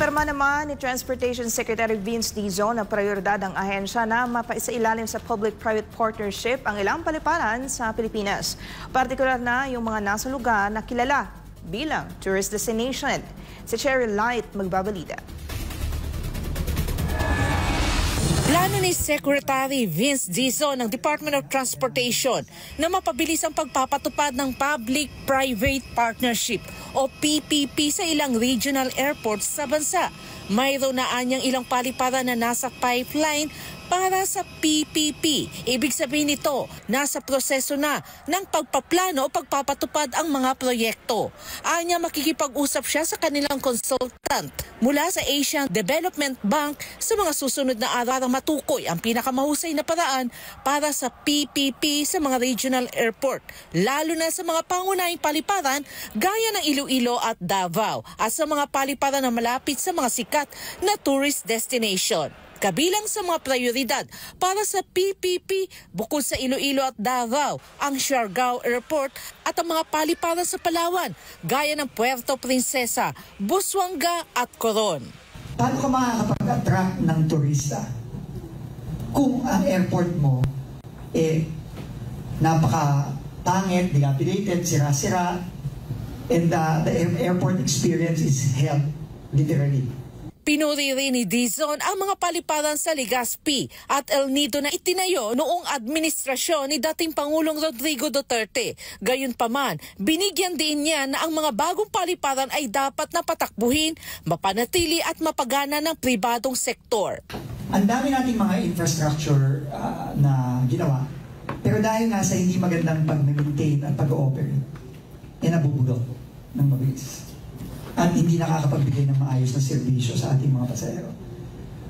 Kinonfirma naman ni Transportation Secretary Vince Dizon na prioridad ng ahensya na mapaisailalim sa public-private partnership ang ilang paliparan sa Pilipinas. Partikular na yung mga nasa lugar na kilala bilang tourist destination. Si Cherry Light magbabalita. Plano ni Secretary Vince Dizon ng Department of Transportation na mapabilis ang pagpapatupad ng Public-Private Partnership o PPP sa ilang regional airports sa bansa. Mayroon na anyang ilang paliparan na nasa pipeline para sa PPP. Ibig sabihin nito, nasa proseso na ng pagpaplano o pagpapatupad ang mga proyekto. Anya makikipag-usap siya sa kanilang consultant mula sa Asian Development Bank sa mga susunod na araw para matukoy ang pinakamahusay na paraan para sa PPP sa mga regional airport, lalo na sa mga pangunahing paliparan gaya ng Iloilo at Davao at sa mga paliparan na malapit sa mga sikat na tourist destination. Kabilang sa mga prioridad para sa PPP bukod sa Iloilo at Davao, ang Siargao Airport at ang mga paliparan sa Palawan gaya ng Puerto Princesa, Busuanga at Coron. Paano ka makakapag-attract ng turista kung ang airport mo napaka-pangit, dilapidated, sira-sira, and the airport experience is held literally. Pinuri rin ni Dizon ang mga paliparan sa Legazpi at El Nido na itinayo noong administrasyon ni dating Pangulong Rodrigo Duterte. Gayunpaman, binigyan din niya na ang mga bagong paliparan ay dapat na patakbuhin, mapanatili at mapagana ng pribadong sektor. Ang dami nating mga infrastructure na ginawa, pero dahil nga sa hindi magandang pag-maintain at pag-ooperate, nabubulok ng mabilis. At hindi nakakapagbigay ng maayos na serbisyo sa ating mga pasahero.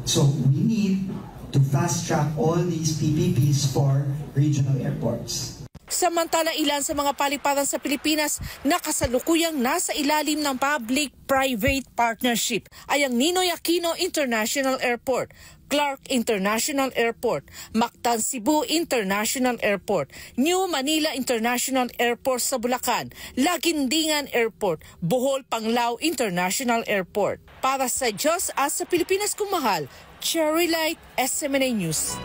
So we need to fast-track all these PPPs for regional airports. Samantala, ilan sa mga paliparan sa Pilipinas na kasalukuyang nasa ilalim ng public-private partnership ay ang Ninoy Aquino International Airport, Clark International Airport, Mactan Cebu International Airport, New Manila International Airport sa Bulacan, Laguindingan Airport, Bohol Panglao International Airport. Para sa Diyos at sa Pilipinas kung mahal, Cherry Light, SMNA News.